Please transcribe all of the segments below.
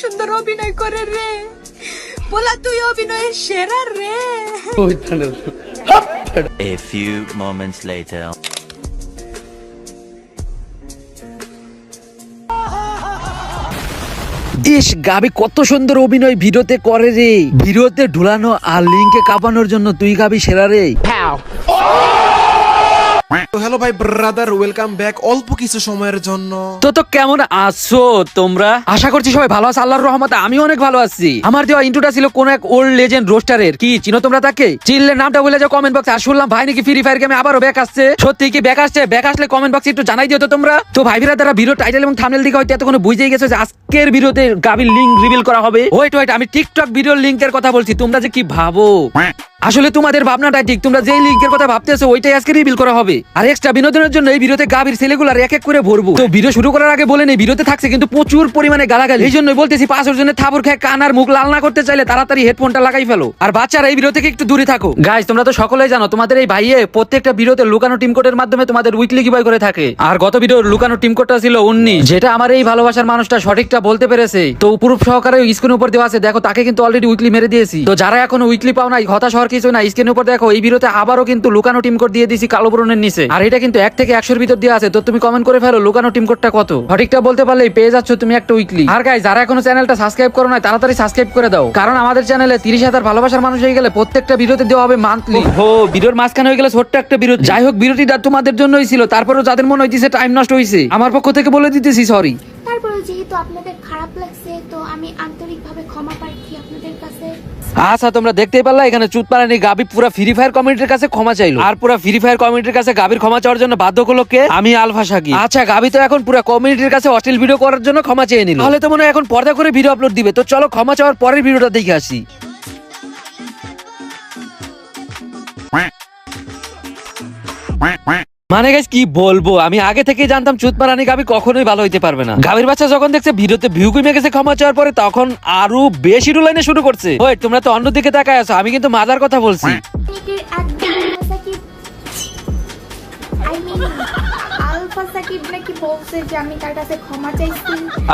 সুন্দর অভিনয় করে রে, বলা তুই অভিনয়ের সেরা রে। A few moments later. ইস, গাবি কত সুন্দর অভিনয় ভিডিওতে করে রে। ভিডিওতে ঢুলানো আর লিঙ্কে কাঁপানোর জন্য তুই গাবি সেরা রে। তো হ্যালো ভাই ব্রাদার, ওয়েলকাম ব্যাক অল্প কিছু সময়ের জন্য। তো কেমন আছো তোমরা? আশা করছি সবাই ভালো আছো আল্লাহর রহমতে। আমি অনেক ভালো আছি। আমার দেওয়া ইন্ট্রোটা ছিল কোন এক ওল্ড লেজেন্ড রোস্টারের। কি চিনো তোমরা তাকে? চিনলে নামটা বলে যাও কমেন্ট বক্সে। আর শুনলাম ভাই নাকি ফ্রি ফায়ার গেমে আবারও ব্যাক আসছে। সত্যি কি ব্যাক আসছে? ব্যাক আসলে কমেন্ট বক্সে একটু জানাই দিও তো তোমরা। তো ভাই বিরাদারা, ভিডিও টাইটেল এবং থাম্বনেল দিকে হয়তো এতক্ষণ বুঝেই গেছো যে আজকের ভিডিওতে গাবির লিংক রিভিল করা হবে। ওয়েট, আমি টিকটক ভিডিওর লিংকের কথা বলছি। তোমরা যে কি ভাবো, আসলে তোমাদের ভাবনাটা ঠিক। তোমরা যেই লিংকের কথা ভাবতেছো ওইটাই আজকে রিভিল করা হবে। আর এক্সট্রা বিনোদনের জন্য এই ভিডিওতে গাবির ছেলেগুলার এক এক করে ভরবো। তো ভিডিও শুরু করার আগে বলে নেই, ভিডিওতে থাকছে কিন্তু প্রচুর পরিমাণে গালাগালি। এই জন্যই বলতেছি, 5 জনের থাবর খেয়ে কান আর মুখ লাল না করতে চাইলে তাড়াতাড়ি হেডফোনটা লাগাই ফেলো। আর বাচ্চারা এই ভিডিও থেকে একটু দূরে থাকো। গাইস, তোমরা তো সকলেই জানো তোমাদের এই ভাইয়ে প্রত্যেকটা ভিডিওতে লুকানো টিম কোডের মাধ্যমে তোমাদের উইকলি গিভওয়ে করে থাকে। আর গত ভিডিওর লুকানো টিম কোডটা ছিল 19, যেটা আমার এই ভালোবাসার মানুষটা সঠিকটা বলতে পেরেছে। তো প্রুফ সহকারে স্ক্রিনের উপর দেওয়া আছে, দেখো তাকে কিন্তু অলরেডি উইকলি মেরে দিয়েছি। তো যারা এখনো উইকলি পাও নাই, হতাশ হওয়ার কিছু না। স্ক্রিনের উপর দেখো এই ভিডিওতে আবারও কিন্তু লুকানো টিম কোড দিয়ে দিয়েছি কালো ব্রনের নিচে। আর এটা কিন্তু 1 থেকে 100 ভিতর দেওয়া আছে। তো তুমি কমেন্ট করে ফেলো লুকানো টিম কোডটা কত। সঠিকটা বলতে পারলেই পেয়ে যাচ্ছ তুমি একটা উইকলি। আর গাইস, যারা এখনো চ্যানেলটা সাবস্ক্রাইব করো না, তাড়াতাড়ি সাবস্ক্রাইব করে দাও। কারণ আমাদের চ্যানেলে 30,000 ভালোবাসার মানুষ হয়ে গেলে প্রত্যেকটা ভিডিওতে দেওয়া হবে মান্থলি। ও ভিডিওর মাঝখানে হয়ে গেলে ছোট্ট একটা বিরতি। যাই হোক, বিরতিটা তোমাদের জন্যই ছিল। তারপরেও যাদের মনে হইতেছে টাইম নষ্ট হয়েছে, আমার পক্ষ থেকে বলে দিতেছি সরি। তারপরে যেহেতু আপনাদের খারাপ লাগছে, তো আমি আন্তরিকভাবে ক্ষমা প্রার্থী আপনাদের কাছে। আচ্ছা, তোমরা দেখতেই পারলা এখানে চুতপাড়ানি গাবি পুরো ফ্রি ফায়ার কমিউনিটির কাছে ক্ষমা চাইলো। আর পুরো ফ্রি ফায়ার কমিউনিটির কাছে গাবির ক্ষমা চাওয়ার জন্য বাধ্য করলো কে? আমি আলফা সাকি। আচ্ছা, গাবি তো এখন পুরো কমিউনিটির কাছে অশ্লীল ভিডিও করার জন্য ক্ষমা চেয়ে নিল। তাহলে তো মনে হয় এখন পর্দা করে ভিডিও আপলোড দিবে। তো চলো ক্ষমা চাওয়ার পরের ভিডিওটা দেখে আসি। মানে গাইস কি বলবো, আমি আগে থেকেই জানতাম চুতপাড়ানি গাবি কখনোই ভালো হইতে পারবে না। গাবির বাচ্চা যখন দেখছে ভিডিওতে ভিউ কমে গেছে ক্ষমা চাওয়ার পরে, তখন আরো বেশি রুলাইনে শুরু করছে। ওই তোমরা তো অন্যদিকে তাকায় আছো, আমি কিন্তু মাজার কথা বলছি।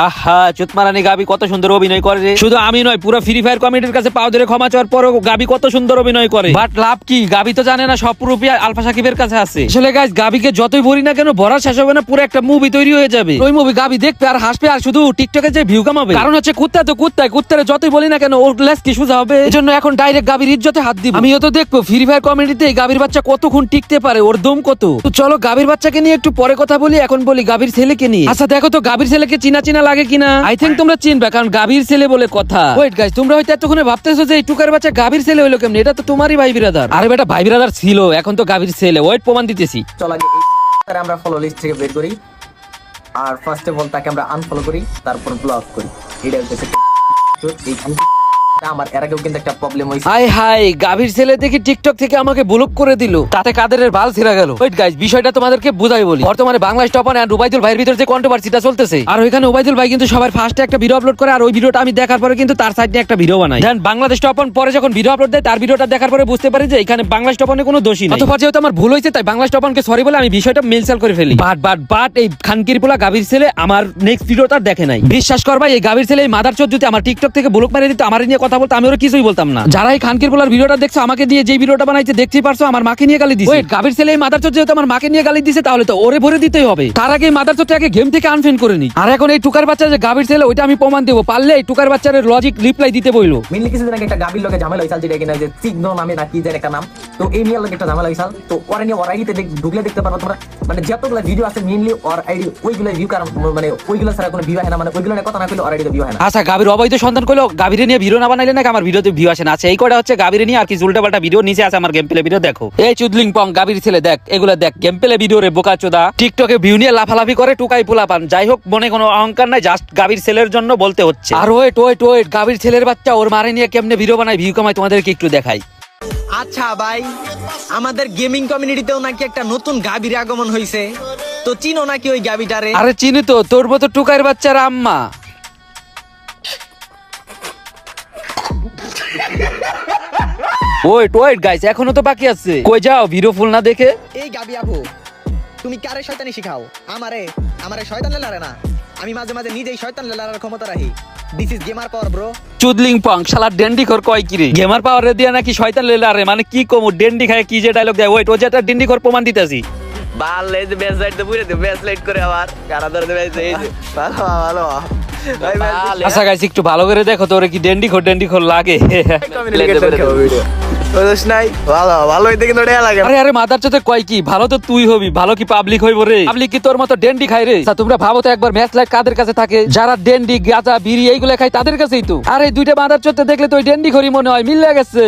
আহা, চুতমারানি গাবি কত সুন্দর অভিনয় করে রে। শুধু আমি নয়, পুরো ফ্রি ফায়ার কমিউনিটির কাছে পাও ধরে ক্ষমা চাওয়ার পরও গাবি কত সুন্দর অভিনয় করে। বাট লাভ কি? গাবি তো জানে না সব প্রুফই আলফা সাকিবের কাছে আছে। আসলে গাইস, গাবিকে যতই ভরি না কেন, ভরা শেষ হবে না, পুরো একটা মুভি তৈরি হয়ে যাবে। ওই মুভি গাবি দেখবে আর হাসবে আর শুধু টিকটকে যে ভিউ কামাবে। কারণ হচ্ছে কুত্তা তো কুত্তায়, কুত্তারে যতই বলি না কেন ওর লেস কি সোজা হবে। এজন্য এখন ডাইরেক্ট গাবির ইজ্জতে হাত দিব। আমিও তো দেখবো ফ্রি ফায়ার কমিউনিটিতে গাবির বাচ্চা কতক্ষণ টিকতে পারে, ওর দম কত। তো চলো গাবির বাচ্চাকে নিয়ে একটু পরে কথা বলি, এখন বলি গাবির ছেলেকে নিয়ে। আচ্ছা দেখো তো গাবির ছেলেকে চিনা চিনা লাগে কিনা। আই থিংক তোমরা চিনবে, কারণ গাবির ছেলে বলে কথা। ওয়েট গাইস, তোমরা হয়তো এতক্ষণে ভাবতেছো যে এই টুকার বাচ্চা গাবির ছেলে হইলো কেমনে। এটা তো তোমারই ভাই বিরাদার। আরে বেটা, ভাই বিরাদার ছিল, এখন তো গাবির ছেলে। ওয়েট প্রমাণ দিতেছি। চল আগে আমরা ফলো লিস্ট থেকে বের করি। আর ফার্স্ট অফ অল তাকে আমরা আনফলো করি, তারপর ব্লক করি। এটা হচ্ছে এইখান আমার এর আগেও কিন্তু একটা প্রবলেম হইছে। হাই হাই, গাভীর ছেলে দেখি টিকটক থেকে আমাকে ব্লক করে দিল, তাতে কাদেরের বাল ছিঁড়া গেল। ওয়েট গাইস, বিষয়টা তোমাদেরকে বুঝাই বলি। বর্তমানে বাংলাদেশ টপার এন্ড উবাইদুল ভাইয়ের ভিতরে যে কন্ট্রোভার্সিটা চলতেছে, আর ওইখানে উবাইদুল ভাই কিন্তু সবার ফার্স্টে একটা ভিডিও আপলোড করে। আর ওই ভিডিওটা আমি দেখার পরে কিন্তু তার সাইড নিয়ে একটা ভিডিও বানাই। দেন বাংলাদেশ টপার পরে যখন ভিডিও আপলোড দেয়, তার ভিডিওটা দেখার পরে বুঝতে পারি যে এখানে বাংলাদেশ টপারের কোনো দোষই নেই। অথবা যেহেতু আমার ভুল হয়েছে, তাই বাংলাদেশ টপারকে সরি বলে আমি বিষয়টা মেনশন করে ফেলি। বাট এই খানকির পোলা গাভীর ছেলে আমার নেক্সট ভিডিওটা দেখে নাই। বিশ্বাস করবা, এই গাভীর ছেলে এই মাদারচোদ যদি আমার টিকটক থেকে ব্লক মেরে দিত, আমার নিয়ে কথা বলতো, আমি ওর কিছুই বলতাম না। যারা এই খানকির পোলার ভিডিওটা দেখছো, আমাকে দিয়ে যে ভিডিওটা বানাইছে দেখতেই পারছো, আমার মাকে নিয়ে গালি দিছে। ওই গাভীর ছেলে এই মাদারচোদ যেহেতু আমার মাকে নিয়ে গালি দিছে, তাহলে তো ওরে ভরে দিতেই হবে। তার আগে এই মাদারচোদটাকে গেম থেকে আনফ্রেন্ড করে নি। আর এখন এই টুকার বাচ্চা যে গাভীর ছেলে, ওইটা আমি প্রমাণ দেবো। পারলে এই টুকার বাচ্চার লজিক রিপ্লাই দিতে বইলো। মেইনলি কিছুদিন আগে একটা গাবির লোকে ঝামেলা হইছাল, যেটা কিনা যে সিগনো নামে না কি যেন একটা নাম। তো এই নিয়ে লোকে একটা ঝামেলা হইছাল। তো ওরা নিয়ে ওর আইডিতে ঢুকলে দেখতে পারবো তোমরা, মানে যতগুলো ভিডিও আছে মেইনলি ওর আইডি ওইগুলো ভিউ, কারণ মানে ওইগুলো ছাড়া কোনো ভিউ হয় না। মানে ওইগুলো নিয়ে কথা না কইলে ওর আইডিতে ভিউ হয় না। আচ্ছা, গাভীর অবৈধ সন্তান কইলো গাভীরে নিয়ে ভিডিও না বানাইলে নাকি আমার ভিডিওতে ভিউ আসে না। আচ্ছা, এই কয়টা হচ্ছে গাভীরে নিয়ে, আর কি উল্টা পাল্টা ভিডিও নিচে আছে আমার গেম প্লে ভিডিও দেখো। এই চুদলিং পং গাভীর ছেলে দেখ, এগুলা দেখ গেম প্লে ভিডিও রে বোকাচোদা। টিকটকে ভিউ নিয়ে লাফালাফি করে টুকাই পোলা পান। যাই হোক, মনে কোনো অহংকার নাই, জাস্ট গাভীর ছেলের জন্য বলতে হচ্ছে। আর ওয়েট গাভীর ছেলের বাচ্চা ওর মারে নিয়ে কেমনে ভিডিও বানায়, ভিউ কামায়, তোমাদেরকে একটু দেখাই। আচ্ছা ভাই, আমাদের গেমিং কমিউনিটিতেও নাকি একটা নতুন গাভীর আগমন হয়েছে। তো চিনো নাকি ওই গাভীটারে? আরে চিনি তো, তোর মতো টুকার বাচ্চার আম্মা। ওয়েট গাইস, এখনো তো বাকি আছে। কই যাও ভিডিও ফুল না দেখে? এই গাভী আপু, তুমি কারে শয়তানি শিখাও? আমারে শয়তান লেলারে না। আমি মাঝে মাঝে নিজেই শয়তান লেলার ক্ষমতা রাখি। This is gamer power bro. চুদলিং পং শালা ডেন্ডি খোর কয় কি রে গেমার পাওয়ারে দিয়া নাকি শয়তান লেলা রে মানে কি কমু ডেন্ডি খায় কি যে ডায়লগ দেয় ওয়েট ও যেটা ডেন্ডি খোর প্রমাণ দিতেছি বাল এই যে বেস লাইট তো পুরো বেস লাইট করে আবার কারা ধরে দেবে এই যে ভালো ভালো ভাই আচ্ছা গাইস একটু ভালো করে দেখো তোরে কি ডেন্ডি খোর লাগে কমিউনিকেশন খাও ভিডিও ওদস নাই ভালো ভালো হইতে কিন্তু ডেয়া লাগে। আরে আরে মাদার চোদে কয় কি ভালো তো তুই হবি ভালো কি পাবলিক হইব রে পাবলিক কি তোর মতো ডেন্ডি খায় রে আচ্ছা তোমরা ভাবো তো একবার ম্যাচ লাইট কাদের কাছে থাকে যারা ডেন্ডি গাঁজা বিড়ি এইগুলা খায় তাদের কাছেই তো আরে দুইটা মাদার চোদে দেখলে তো ওই ডেন্ডি খড়ি মনে হয় মিলে গেছে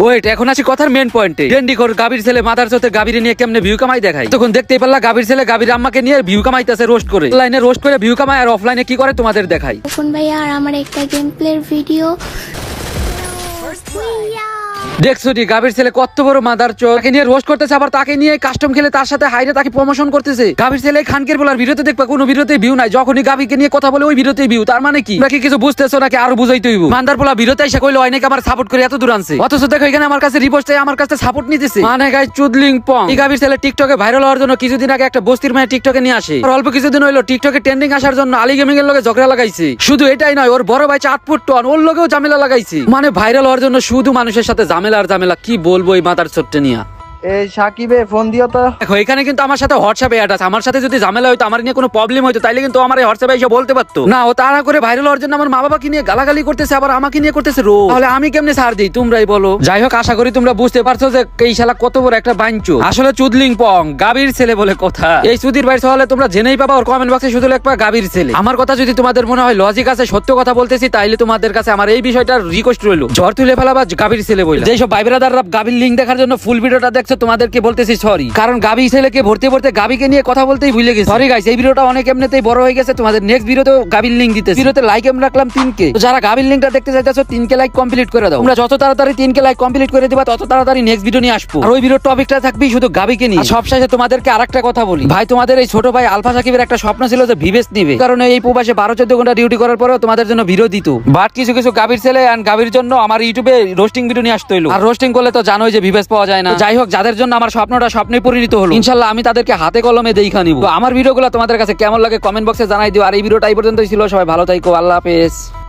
ওয়েট এখন আসি কথার মেন পয়েন্টে ডেন্ডি খোর গাবির ছেলে মাদার চোদে গাবিরে নিয়ে কেমনে ভিউ কামাই দেখায় তখন দেখতেই পারলা গাবির ছেলে গাবির আম্মাকে নিয়ে ভিউ কামাইতেছে রোস্ট করে লাইনে রোস্ট করে ভিউ কামায় আর অফলাইনে কি করে তোমাদের দেখাই ফোন ভাইয়া আর আমার একটা গেম প্লের ভিডিও। দেখছো নি গাবির ছেলে কত বড় মাদার চোদ তাকে নিয়ে রোস্ট করতেছে আবার তাকে নিয়ে কাস্টম খেলে তার সাথে হাইরে তাকে প্রমোশন করতেছে গাবির ছেলে খানকের বলার ভিডিওতে দেখবা কোনো ভিডিওতে ভিউ নাই যখনই গাবিকে নিয়ে কথা বলে ওই ভিডিওতে ভিউ তার মানে কি নাকি কিছু বুঝতেছো নাকি আরো বুঝাইতে হইব মান্দার বলা ভিডিওতে এসে কইলো অনেকে আমার সাপোর্ট করে এত দূর আনছে অথচ দেখো এখানে আমার কাছে রিপোর্ট চাই আমার কাছে সাপোর্ট নিতেছে মানে গাইস চুদলিং পং এই গাবির ছেলে টিকটকে ভাইরাল হওয়ার জন্য কিছুদিন আগে একটা বস্তির মেয়ে টিকটকে নিয়ে আসে আর অল্প কিছুদিন হইলো টিকটকে ট্রেন্ডিং আসার জন্য আলী গেমিং এর লগে ঝগড়া লাগাইছে শুধু এটাই নয় ওর বড় ভাই 8 ফুট টন ওর লগেও ঝামেলা লাগাইছে মানে ভাইরাল হওয়ার জন্য শুধু মানুষের সাথে ঝামেলা আর ঝামেলা কি বলবো এই মাদার ছোট্ট নিয়া এই সাকিবে ফোন দিও তো দেখো এখানে কিন্তু আমার সাথে হোয়াটসঅ্যাপে অ্যাড আছে আমার সাথে যদি ঝামেলা হইতো আমার নিয়ে কোনো প্রবলেম হইতো তাইলে কিন্তু আমার এই হোয়াটসঅ্যাপে এসে বলতে পারতো না ও তাড়া করে ভাইরাল হওয়ার জন্য আমার মা বাবাকে নিয়ে গালাগালি করতেছে আবার আমাকে নিয়ে করতেছে রো তাহলে আমি কেমনে ছাড় দিই তোমরাই বলো যাই হোক আশা করি তোমরা বুঝতে পারছো যে এই শালা কত বড় একটা বাঞ্চো আসলে চুদলিং পং গাবির ছেলে বলে কথা এই সুধীর ভাই হলে তোমরা জেনেই পাবা ওর কমেন্ট বক্সে শুধু লিখবা গাবির ছেলে আমার কথা যদি তোমাদের মনে হয় লজিক আছে সত্য কথা বলতেছি তাইলে তোমাদের কাছে আমার এই বিষয়টার রিকোয়েস্ট রইলো ঝড় তুলে ফেলাবা গাবির ছেলে বলে যেসব ভাই ব্রাদাররা গাবির লিংক দেখার জন্য ফুল ভিডিওটা দেখছো তোমাদেরকে বলতেছি সরি কারণ গাবি ছেলেকে ভর্তি ভর্তি গাবিকে নিয়ে কথা বলতেই ভুলে গেছি সরি গাইস এই ভিডিওটা অনেক এমনিতেই বড় হয়ে গেছে তোমাদের নেক্সট ভিডিওতেও গাবির লিংক দিতেছি ভিডিওতে লাইক এম রাখলাম 3k তো যারা গাবির লিংকটা দেখতে চাইতেছো 3k লাইক কমপ্লিট করে দাও তোমরা যত তাড়াতাড়ি 3k লাইক কমপ্লিট করে দিবা তত তাড়াতাড়ি নেক্সট ভিডিও নিয়ে আসবো আর ওই ভিডিওর টপিকটা থাকবে শুধু গাবিকে নিয়ে সবশেষে তোমাদেরকে আরেকটা কথা বলি ভাই তোমাদের এই ছোট ভাই আলফা সাকিবের একটা স্বপ্ন ছিল যে ভিভেস নিবে কারণ এই প্রবাসে 12-14 ঘন্টা ডিউটি করার পরেও তোমাদের জন্য ভিডিও দিত বাট কিছু কিছু গাবির ছেলে এন্ড গাবির জন্য আমার ইউটিউবে রোস্টিং ভিডিও নিয়ে আসতে হলো আর রোস্টিং করলে তো জানোই যে ভিভেস পাওয়া যায় না যাই হোক যাদের জন্য আমার স্বপ্নটা স্বপ্নে পরিণত হলো ইনশাআল্লাহ আমি তাদেরকে হাতে কলমে দেখা নিব তো আমার ভিডিওগুলো তোমাদের কাছে কেমন লাগে কমেন্ট বক্সে জানাই দিও আর এই ভিডিওটা এই পর্যন্তই ছিল সবাই ভালো থাকো আল্লাহ হাফেজ।